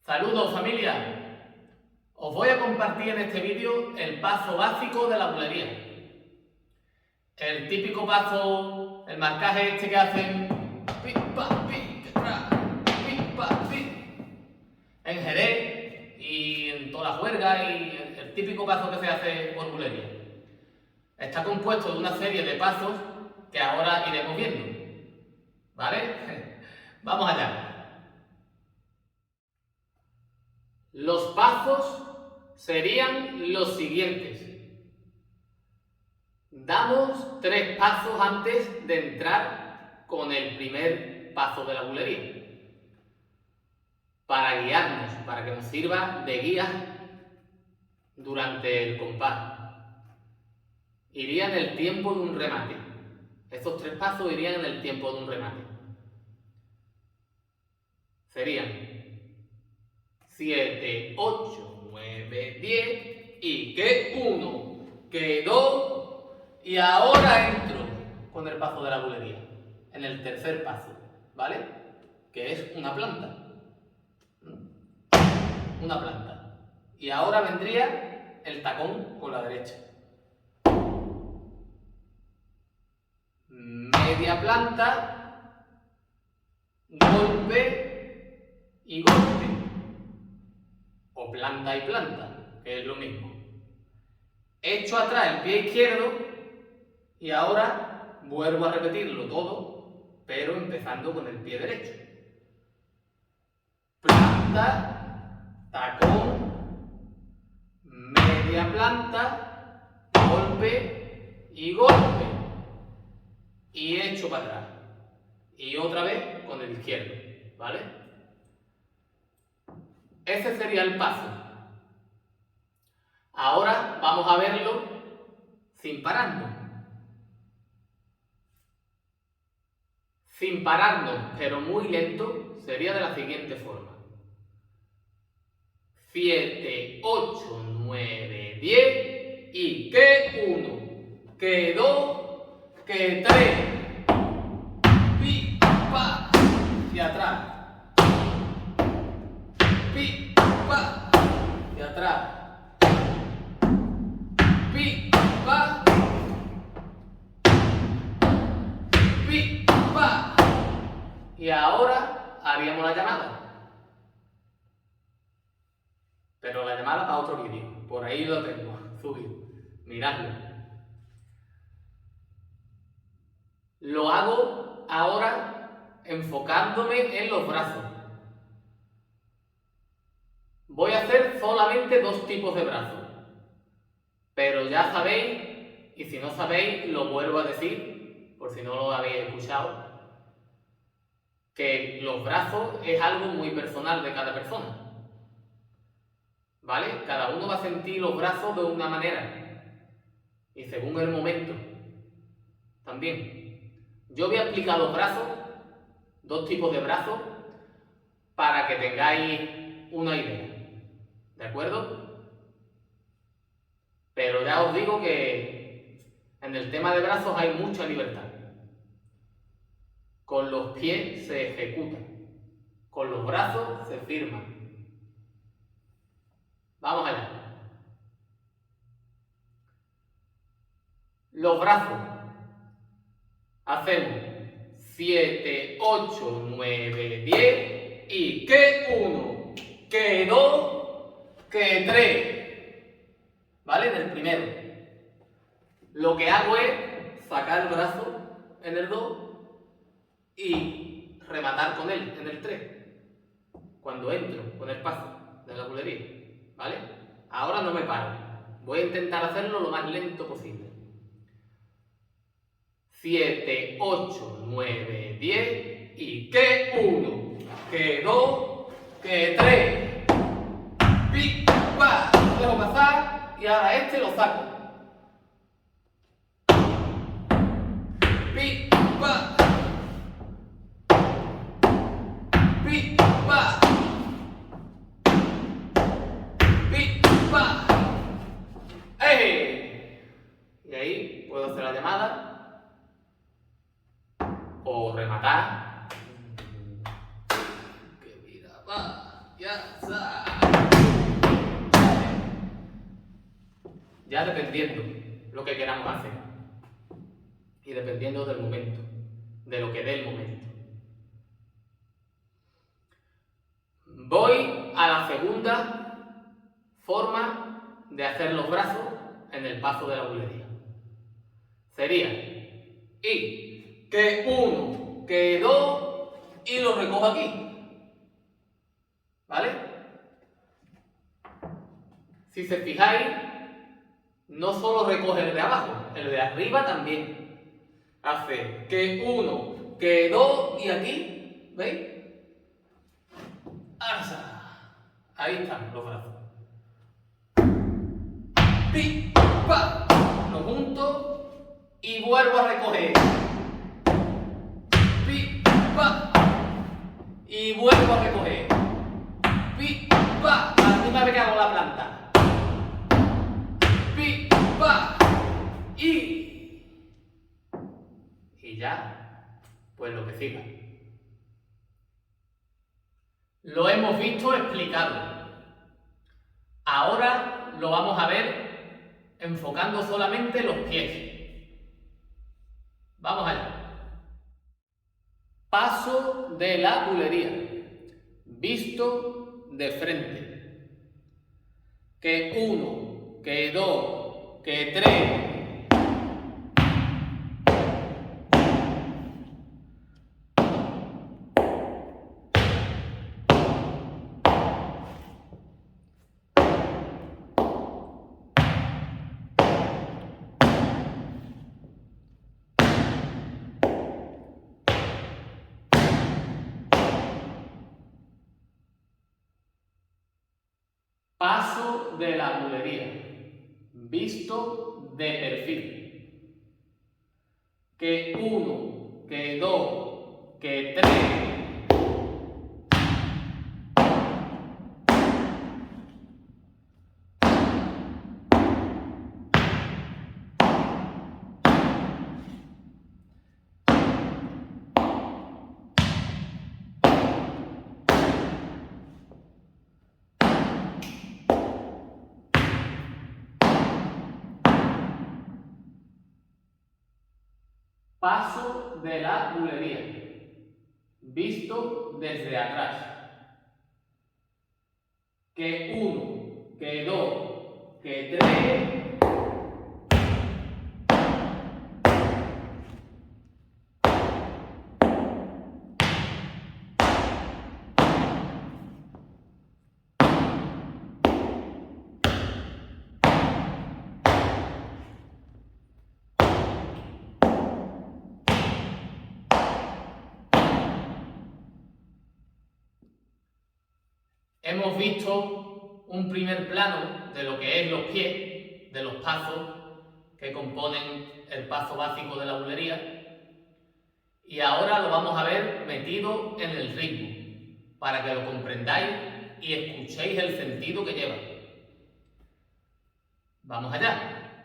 Saludos familia, os voy a compartir en este vídeo el paso básico de la bulería. El típico paso, el marcaje este que hacen pi, pa, pi, tra, pi, pa, pi, en Jerez y en toda la juerga, y el típico paso que se hace por bulería. Está compuesto de una serie de pasos que ahora iremos viendo, ¿vale? Vamos allá. Los pasos serían los siguientes. Damos 3 pasos antes de entrar con el primer paso de la bulería, para guiarnos, para que nos sirva de guía durante el compás. Iría en el tiempo de un remate. Estos 3 pasos irían en el tiempo de un remate. Serían 7, 8, 9, 10 y que 1, que 2 y ahora entro con el paso de la bulería, en el tercer paso, ¿vale? Que es una planta. Una planta. Y ahora vendría el tacón con la derecha. Media planta, golpe y golpe. O planta y planta, que es lo mismo. Echo atrás el pie izquierdo y ahora vuelvo a repetirlo todo, pero empezando con el pie derecho. Planta, tacón, media planta, golpe y golpe. Y echo para atrás. Y otra vez con el izquierdo, ¿vale? Ese sería el paso. Ahora vamos a verlo sin pararnos. Sin pararnos, pero muy lento, sería de la siguiente forma. 7, 8, 9, 10 y que 1, que 2, que 3. Pi, pa, hacia atrás. Pi, pa, y atrás. Pi, pa. Pi, pa. Y ahora haríamos la llamada. Pero la llamada para otro vídeo. Por ahí lo tengo subido. Miradlo. Lo hago ahora enfocándome en los brazos. Voy a hacer solamente 2 tipos de brazos, pero ya sabéis, y si no sabéis, lo vuelvo a decir, por si no lo habéis escuchado, que los brazos es algo muy personal de cada persona, ¿vale? Cada uno va a sentir los brazos de una manera, y según el momento, también. Yo voy a explicar los brazos, 2 tipos de brazos, para que tengáis una idea. ¿De acuerdo? Pero ya os digo que en el tema de brazos hay mucha libertad. Con los pies se ejecuta, con los brazos se firma. Vamos allá. Los brazos. Hacemos 7, 8, 9, 10 y que 1, que 2, que 3, ¿vale? En el primero. Lo que hago es sacar el brazo en el 2 y rematar con él en el 3, cuando entro con el paso de la bulería, ¿vale? Ahora no me paro. Voy a intentar hacerlo lo más lento posible. 7, 8, 9, 10 y que 1, que 2, que 3. Pi, pa, lo dejo pasar y ahora este lo saco. Pi, pa. Pi, pa. Pi, pa. ¡Ey! Y ahí puedo hacer la llamada o rematar. Que mira, va, ya, sa. ya dependiendo lo que queramos hacer y dependiendo del momento, de lo que dé el momento. Voy a la segunda forma de hacer los brazos en el paso de la bulería. Sería y que 1, que 2 y lo recojo aquí. ¿Vale? Si se fijáis, no solo recoge el de abajo, el de arriba también. Hace que 1, que 2 y aquí, ¿veis? Ahí están los brazos. Pi, pa, lo junto y vuelvo a recoger. Pi, pa, y vuelvo a recoger. Pi, pa, a la misma vez que hago la planta. Pi, pa, y ya, pues lo que siga. Lo hemos visto explicado. Ahora lo vamos a ver enfocando solamente los pies. Vamos allá. Paso de la bulería. Visto de frente. Que 1, que 2, que 3. Paso de la bulería, visto de perfil. Que 1, que 2, que 3. Paso de la bulería, visto desde atrás. Que 1, que 2, que 3. Hemos visto un primer plano de lo que es los pies, de los pasos que componen el paso básico de la bulería, y ahora lo vamos a ver metido en el ritmo, para que lo comprendáis y escuchéis el sentido que lleva. ¡Vamos allá!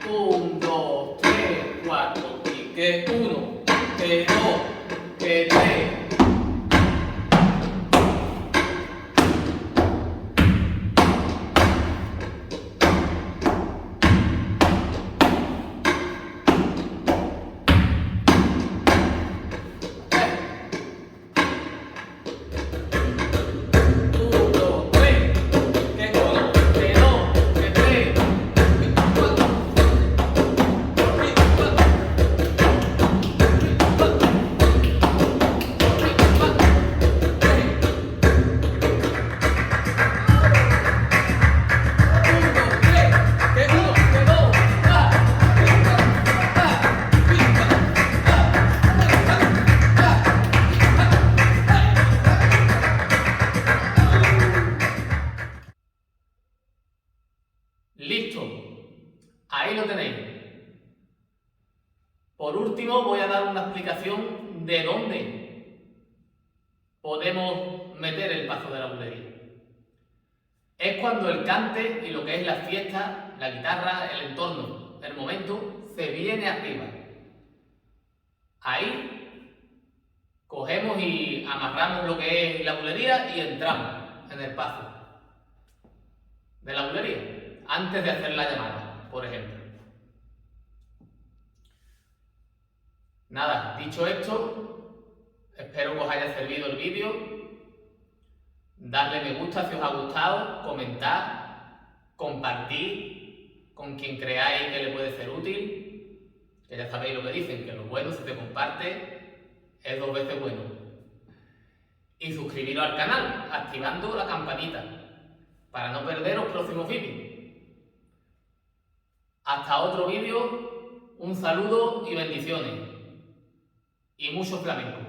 1, 2, 3, 4, y que 1, que 2, que 3. Listo, ahí lo tenéis. Por último voy a dar una explicación de dónde podemos meter el paso de la bulería. Es cuando el cante y lo que es la fiesta, la guitarra, el entorno, el momento, se viene arriba. Ahí cogemos y amarramos lo que es la bulería y entramos en el paso. de la bulería, antes de hacer la llamada, por ejemplo. Nada, dicho esto, espero que os haya servido el vídeo. Darle me gusta si os ha gustado, comentar, compartir con quien creáis que le puede ser útil, que ya sabéis lo que dicen, que lo bueno si se comparte es 2 veces bueno. Y suscribiros al canal, activando la campanita, para no perder los próximos vídeos. Hasta otro vídeo, un saludo y bendiciones. Y mucho flamenco.